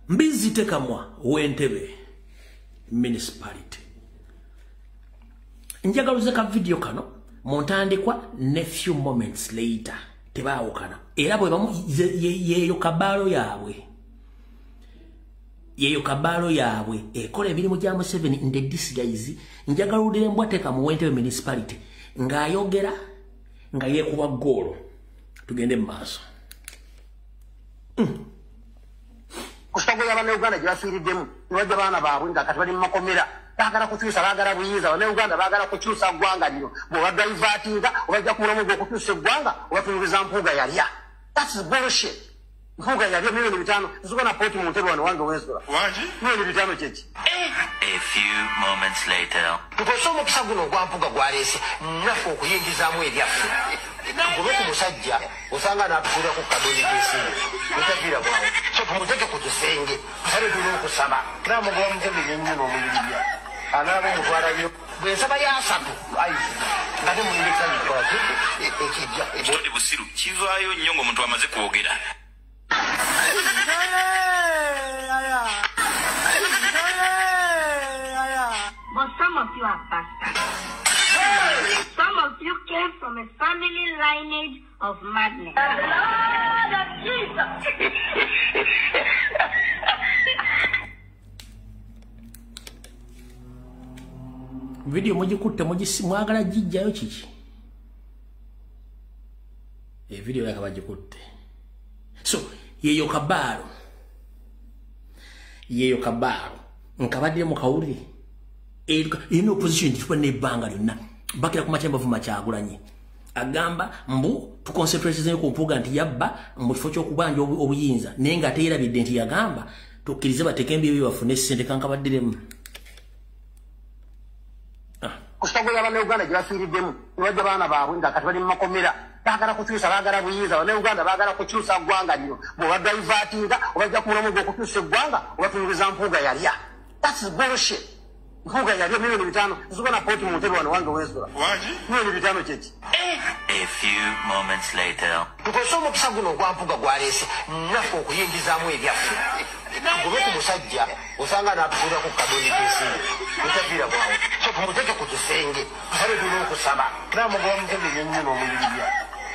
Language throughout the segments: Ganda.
Mbizite kamwa Wentebe municipality. Njagaluze ka video kano montandikwa ne few moments later tebaawukana. Era bwe bamu yeyo kabalo yaabwe. Yeyo kabalo yaabwe ekola emirimu gya Museveni in the disguise. Njagaludde mbwateka mu Wentebe municipality ng'ayogera nga yeekuba ggoolo. Tugende mu maaso. Kustago ya Uganda gyafiiriddemu niwajja baana baabwe nga kati bali mu makomera baagala kukyusa baagala buyinza Uganda baagala kukyusa ggwanga lino bw'obadaivatinga obajja kumulamu gw'okukyusa eggwanga obatuluguza mpuuga yalya. That's bullshit. Mpuuga yalya milioni 5 nzuka na poti mu Ntebe wano wange Wensora milioni 5 kyeki. A few moments later. Tukosa omukisa guno gwa mpuuga gwaleese nnafu okuyingizaamu ebyaffe. Kuba ku musajja osanga n'atufuira ku kadoli k'esinga etaviira bwawe so tumuteke ku kisenge kale tulina okusaba n'amugoba Museveni yennyini n'omuyirira anaaba omutwala byo bw'ensaba y'asatu ate muyindikiza gikolaki ekijja Ekitode busiru kivaayo nnyo ng'omuntu amaze kwogera. But some of you are bastards. Some of you came from a family lineage of madness. Lord of Jesus. Video mujikutte mwagala jijjayo kiki? Video yaka bajikutte. So, yeyo kabalo. Yeyo kabalo. Nkabadde mu kawulire. Ino opposition tupa ne banga lyonna. Bakira ku machamba vuma kyagulanye. Agamba mbu tu concentrate ku mpuga nti yabba mu kifo ky'okubanja obuyinza. Nenga ateera bidde nti yagamba tukkirize batekembi byo bafune ssente kankabaddemu. Kustago ya Uganda gyafiiriddemu niwajja baana baabwe nga kati bali mu makomera baagala kukyusa baagala buyinza Uganda baagala kukyusa ggwanga lino bw'obadaivatinga obajja kumulamu gw'okukyusa eggwanga obatuluguza mpuuga yalya. That's bullshit. Mpuuga yalya milioni 5 nzuka na poti mu Ntebe wano wange Wensora milioni 5 kyeki. A few moments later. Tukosa omukisa guno gwa mpuuga gwaleese nnafu okuyingizaamu ebyaffe. Kuba ku musajja osanga n'atufuira ku kadoli k'esinga etaviira bwawe so tumuteke ku kisenge kale tulina okusaba n'amugoba Museveni yennyini n'omuyirira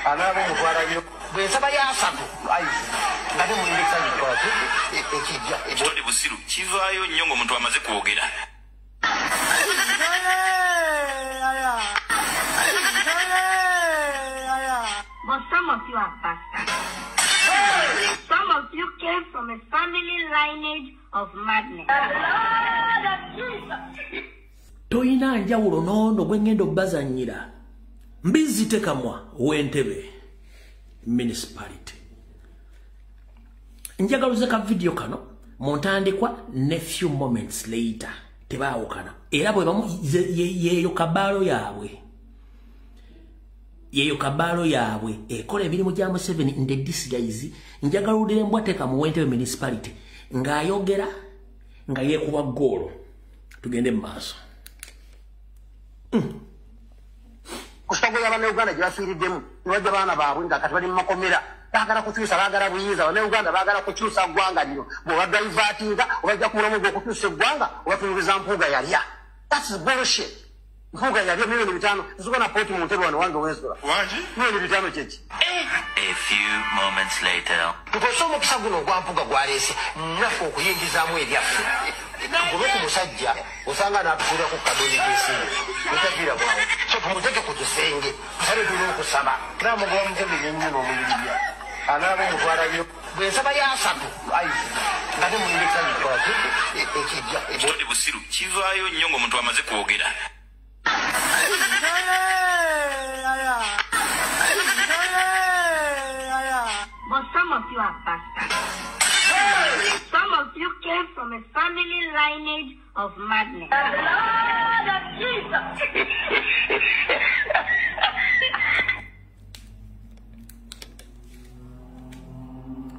anaaba omutwala byo bw'ensaba y'asatu ate muyindikiza gikolaki ekijja. Ekitode busiru kivaayo nnyo ng'omuntu amaze kwogera. But some of you are bastards. Some of you came from a family lineage of madness. Lord of Jesus. Toyina njawulo n'ondo gwe ngenda obbazannyira. Mbizite kamwa Wentebe municipality. Njagaluze ka video kano montandikwa ne few moments later tebaawukana. Era bwe bamu yeyo kabalo yaabwe. Yeyo kabalo yaabwe ekola emirimu gya Museveni in the disguise. Njagaludde mbwateka mu Wentebe municipality ng'ayogera nga yeekuba ggoolo. Tugende mu maaso. Kustago ya Uganda gyafiiriddemu niwajja baana baabwe nga kati bali mu makomera baagala kukyusa baagala buyinza Uganda baagala kukyusa ggwanga lino bw'obadaivatinga obajja kumulamu gw'okukyusa eggwanga obatuluguza mpuuga yalya. That's bullshit. Mpuuga yalya milioni 5 nzuka na poti mu Ntebe wano wange Wensora milioni 5 kyeki. A few moments later. Tukosa omukisa guno gwa mpuuga gwaleese nnafu okuyingizaamu ebyaffe. Kuba ku musajja osanga n'atufuira ku kadoli k'esinga etaviira bwawe so tumuteke ku kisenge kale tulina okusaba n'amugoba Museveni yennyini n'omuyirira anaaba omutwala byo bw'ensaba y'asatu ate muyindikiza gikolaki ekijja. Ekitode busiru kivaayo nnyo ng'omuntu amaze kwogera. But some of you are bastards. Some of you came from a family lineage of madness. Lord of Jesus.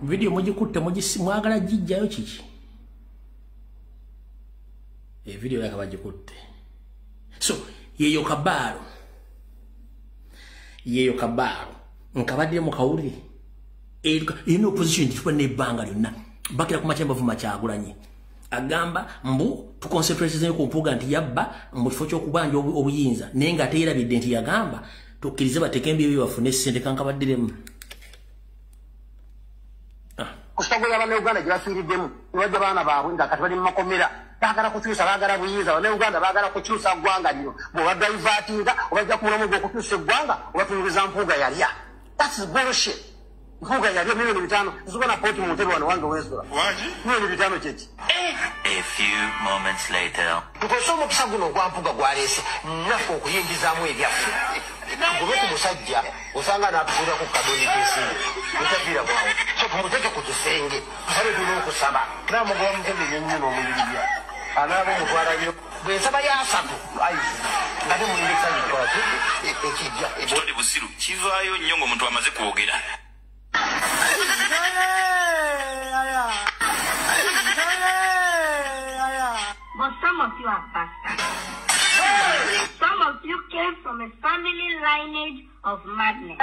Video mujikutte mwagala jijjayo kiki? Video yaka bajikutte. So, yeyo kabalo. Yeyo kabalo. Nkabadde mu kawulire. Ino opposition tupa ne banga lyonna. bakira ku machemba vuma Kyagulanyi agamba mbu tuconcentrate ku mpuga nti yabba mu kifo ky'okubanja obuyinza naye nga teerabidde nti yagamba tukkirize batekembi ebyo bafune ssente kankabaddiremu kustagoya abana Uganda gye bafiiriddemu nibajja baana baabwe nga kati bali mu makomera baagala kukyusa baagala buyinza abana Uganda baagala kukyusa ggwanga lino bw'obadaivatinga obajja kumulamu gw'okukyusa eggwanga obatunuliza mpuuga yalya. That's bullshit. Mpuuga yalya milioni 5 zibona poti mu ntebe wano wange weesula milioni 5 kyeki. A few moments later. Tukozesa omukisa guno ogwa mpuuga gwaleese nnaku okuyingizaamu ebyaffe gube ku musajja osanga n'atufuira ku kadoni k'ensimbi etaviira bwawe so tumuteke ku kisenge tusale tulina okusaba naamugoba Museveni ennyo n'omuyiribya anaaba omutwalayo bw'ensaba y'asatu ate mulina ekisanyi kikolaki ekijja Ekitole busiru kivaayo nnyo ng'omuntu amaze kwogera. But some of you are bastards. Some of you came from a family lineage of madness.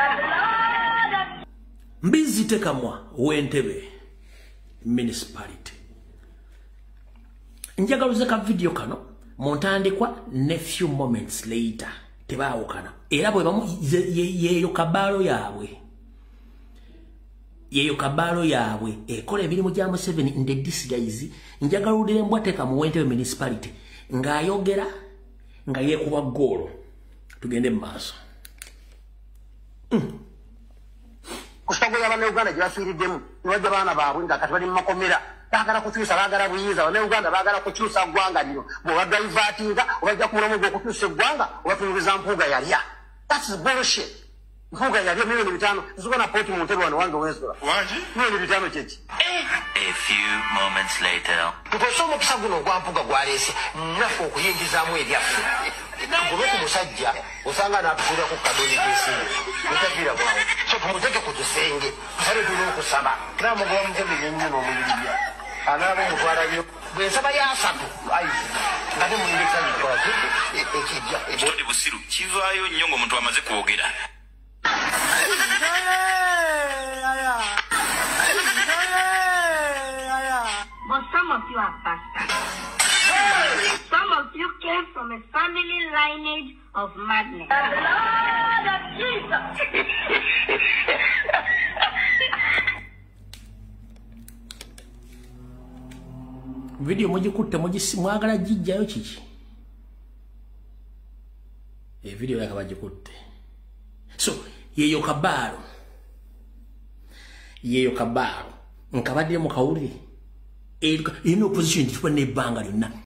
Mbizite kamwa w'Entebbe municipality. Njagaluza ka video kano montandikwa ne few moments later tebaawukana era bwe bamu yeyo kabalo yaabwe ekola emirimu gya Museveni in the disguise njagaludire mbwateka mu W'Entebbe municipality ng'ayogera nga yeekuba ggoolo tugende mu maaso. kustagoya abana Uganda gye bafiiriddemu nibajja baana baabwe nga kati bali mu makomera baagala kukyusa baagala buyinza abana Uganda baagala kukyusa ggwanga lino bw'obadaivatinga obajja kumulamu gw'okukyusa eggwanga obatunuliza mpuuga yalya. That's bullshit. Mpuuga yalya milioni 5 zibona poti mu ntebe wano wange weesula milioni 5 kyeki. A few moments later. Tukozesa omukisa guno ogwa mpuuga gwaleese nnaku okuyingizaamu ebyaffe gube ku musajja osanga n'atufuira ku kadoni k'ensimbi etaviira bwawe so tumuteke ku kisenge tusale tulina okusaba naamugoba Museveni ennyo n'omuyiribya anaaba omutwalayo bw'ensaba y'asatu ate mulina ekisanyi kikolaki ekijja Ekitole busiru kivaayo nnyo ng'omuntu amaze kwogera. But some of you are bastards. Some of you came from a family lineage of madness. Video mugikutte mwagala jijjayo kiki? Video yakaba gikutte. So yeyo kabalo nkabadde mu kawulire ino opposition tufune ebbanga lyonna